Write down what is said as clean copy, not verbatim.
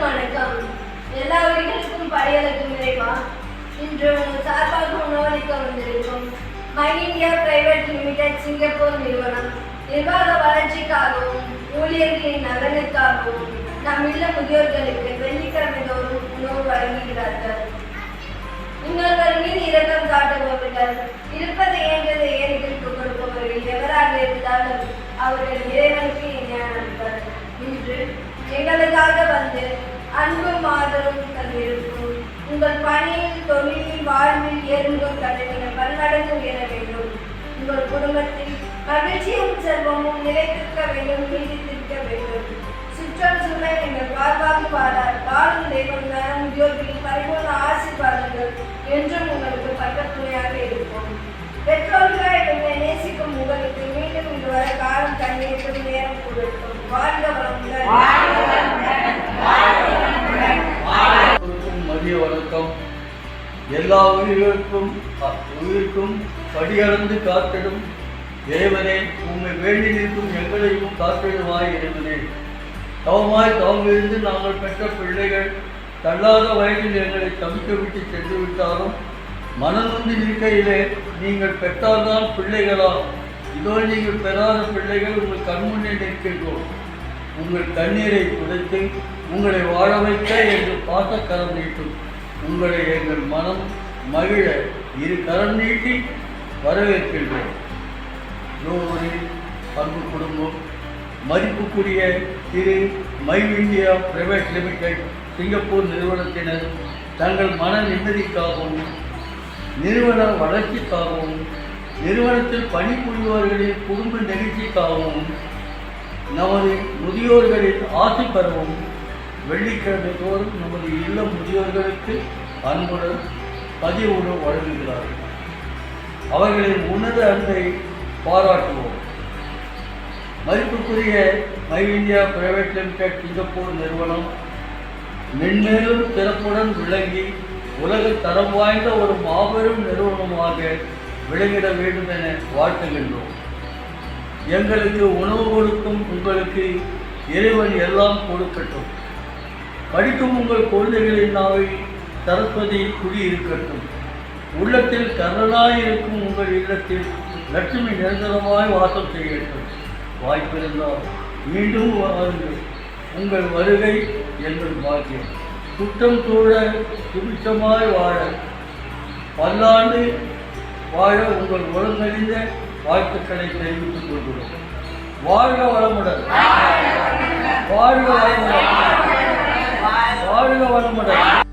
அனைவருக்கும் வணக்கம். எல்லா உயிர்களுக்கும் படையலுக்கும் இறைவா. இன்று உங்கள் சார்பாக உணவளிக்க வந்திருக்கும் my India private limited Singapore நிறுவனம் நிர்வாக வளர்ச்சிக்காகவும் ஊழியர்களின் நலனுக்காகவும் நம் இல்ல முதியோர்களுக்கு வெள்ளிக்கிழமை தோறும் உணவு வழங்குகிறார்கள். இன்னொருவர் மீது இரக்கம் காட்டுபவர்கள், இருப்பதை இயன்றதை ஏழைகளுக்கு கொடுப்பவர்கள் எவராக இருந்தாலும் அவர்கள் இறைவனுக்கு இணையானவர்கள். இன்று எங்களுக்காக வந்து அன்பும் ஆதரவும் தந்திருக்கும் உங்கள் பணியில், தொழிலில், வாழ்வில் ஏறுமுகம் கடலின பன்மடங்கு உயர வேண்டும். உங்கள் குடும்பத்தில் மகிழ்ச்சியும் செல்வமும் நிலைத்திருக்க வேண்டும், நீடித்திருக்க வேண்டும். சுற்றுச்சூழல் எங்கள் வாழ்வாக்கு வாழும் தெய்வம் முதியோர்களின் பரிபூர்ண ஆசீர்வாதங்கள் என்றும் உங்களுக்கு பக்கத்துணையாக இருக்கும். பெற்றோர்கள் என்னை நேசிக்கும் உங்களுக்கு மீண்டும் இன்று வர காலம் கண்ணீருக்கும் நேரம் கொடுக்கும். வாழ்க வளமுடன். மதிய வணக்கம். எல்லா உயிருக்கும் படியளந்து காத்திடும் இறைவனே, உண்மை வேண்டி நிற்கும் எங்களையும் காத்திடுவாய் இறைவனே. தவமிருந்து நாங்கள் பெற்ற பிள்ளைகள் தள்ளாத வயதில் எங்களை தவிக்க விட்டு சென்று விட்டாலும் மனநொந்து இருக்கையிலே நீங்கள் பெற்றால்தான் பிள்ளைகளா? இதோ நீங்கள் பெறாத பிள்ளைகள் உங்கள் கண்முன்னே நிற்கின்றோம். உங்கள் கண்ணீரை துடைத்து உங்களை வாழ வைக்க என்று பாசக்கரம் நீட்டும் உங்களை எங்கள் மனம் மகிழ இரு கரம் நீட்டி வரவேற்கின்றோம். அன்பு குடும்பம், மதிப்புக்குரிய Thiru my India private limited Singapore நிறுவனத்தினர் தங்கள் மன நிம்மதிக்காகவும் நிறுவன வளர்ச்சிக்காகவும் நிறுவனத்தில் பணிபுரிபவர்களின் குடும்ப நிகழ்ச்சிக்காகவும் நமது முதியோர்களின் ஆசை பெறவும் வெள்ளிக்கிழமை தோறும் நமது இல்ல முதியோர்களுக்கு அன்புடன் பதிவுடன் வழங்குகிறார்கள். அவர்களின் உன்னத அன்பை பாராட்டுவோம். மதிப்புக்குரிய my India private limited Singapore நிறுவனம் மென்மேலும் சிறப்புடன் விளங்கி உலக தரம் வாய்ந்த ஒரு மாபெரும் நிறுவனமாக விளங்கிட வேண்டும் என வாழ்த்துகின்றோம். எங்களுக்கு உணவு கொடுக்கும் உங்களுக்கு இறைவன் எல்லாம் கொடுக்கட்டும். படிக்கும் உங்கள் குழந்தைகளின் நாவில் சரஸ்வதி குடியிருக்கட்டும். உள்ளத்தில் கருணாயிருக்கும் உங்கள் இல்லத்தில் லட்சுமி நிரந்தரமாய் வாசம் செய்யட்டும். வாய்ப்பிருந்தால் மீண்டும் வாருங்கள். உங்கள் வருகை எங்கள் பாக்கியம். குற்றம் சூழ சுபிட்சமாய் வாழ பல்லாண்டு வாழ உங்கள் ஒழுங்கறிந்த வாழ்த்துக்களை தெரிவித்துக் கொள்கிறோம். வாழ்க வளமுடன். வாழ்க வளமுடன். வாழ்க வளமுடன்.